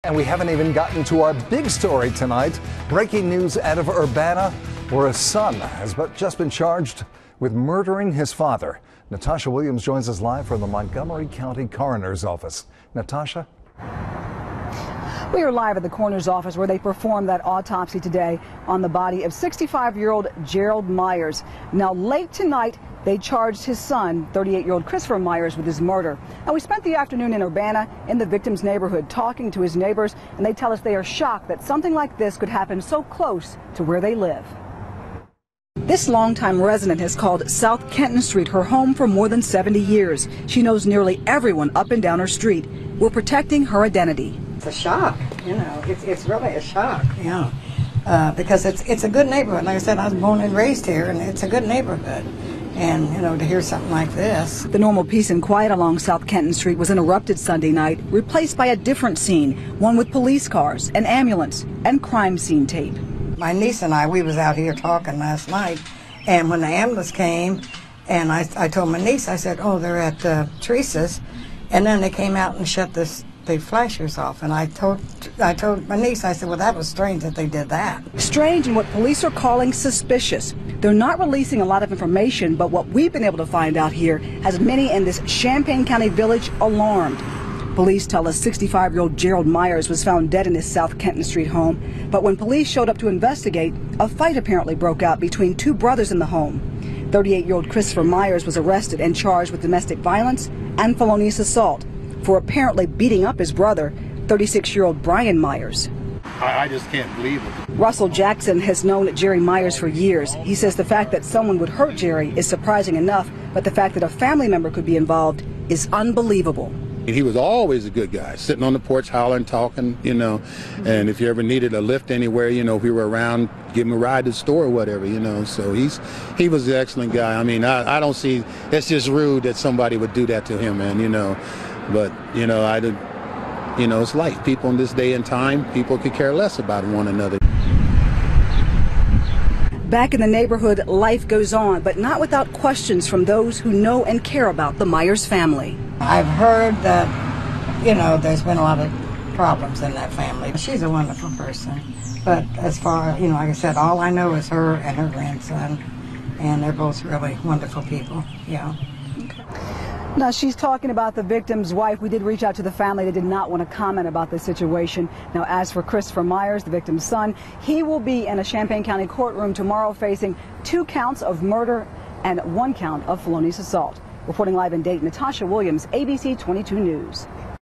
And we haven't even gotten to our big story tonight. Breaking news out of Urbana, where a son has just been charged with murdering his father. Natasha Williams joins us live from the Montgomery County Coroner's Office. Natasha? We are live at the coroner's office where they performed that autopsy today on the body of 65-year-old Jerald Myers. Now, late tonight, they charged his son, 38-year-old Christopher Myers, with his murder. And we spent the afternoon in Urbana in the victim's neighborhood talking to his neighbors, and they tell us they are shocked that something like this could happen so close to where they live. This longtime resident has called South Kenton Street her home for more than 70 years. She knows nearly everyone up and down her street. We're protecting her identity. It's a shock, you know, it's really a shock, yeah, because it's a good neighborhood. Like I said, I was born and raised here, and it's a good neighborhood. And, you know, to hear something like this. The normal peace and quiet along South Kenton Street was interrupted Sunday night, replaced by a different scene, one with police cars, an ambulance, and crime scene tape. My niece and I, we was out here talking last night, and when the ambulance came, and I told my niece, I said, oh, they're at Teresa's, and then they came out and shut the flashers off, and I told my niece, I said, well, that was strange that they did that. Strange and what police are calling suspicious. They're not releasing a lot of information, but what we've been able to find out here has many in this Champaign County village alarmed. Police tell us 65-year-old Jerald Myers was found dead in his South Kenton Street home, but when police showed up to investigate, a fight apparently broke out between two brothers in the home. 38-year-old Christopher Myers was arrested and charged with domestic violence and felonious assault for apparently beating up his brother, 36-year-old Brian Myers. I just can't believe it. Russell Jackson has known Jerry Myers for years. He says the fact that someone would hurt Jerry is surprising enough, but the fact that a family member could be involved is unbelievable. He was always a good guy, sitting on the porch hollering, talking, you know, and if you ever needed a lift anywhere, you know, if we were around, give him a ride to the store or whatever, you know, so he was an excellent guy. I mean, I don't see, it's just rude that somebody would do that to him, man, you know, but, you know, you know, it's life. People in this day and time, people could care less about one another. Back in the neighborhood, life goes on, but not without questions from those who know and care about the Myers family. I've heard that, you know, there's been a lot of problems in that family. She's a wonderful person, but as far, you know, like I said, all I know is her and her grandson, and they're both really wonderful people, yeah. Okay. Now, she's talking about the victim's wife. We did reach out to the family. They did not want to comment about the situation. Now, as for Christopher Myers, the victim's son, he will be in a Champaign County courtroom tomorrow facing 2 counts of murder and 1 count of felonious assault. Reporting live in Dayton, Natasha Williams, ABC 22 News.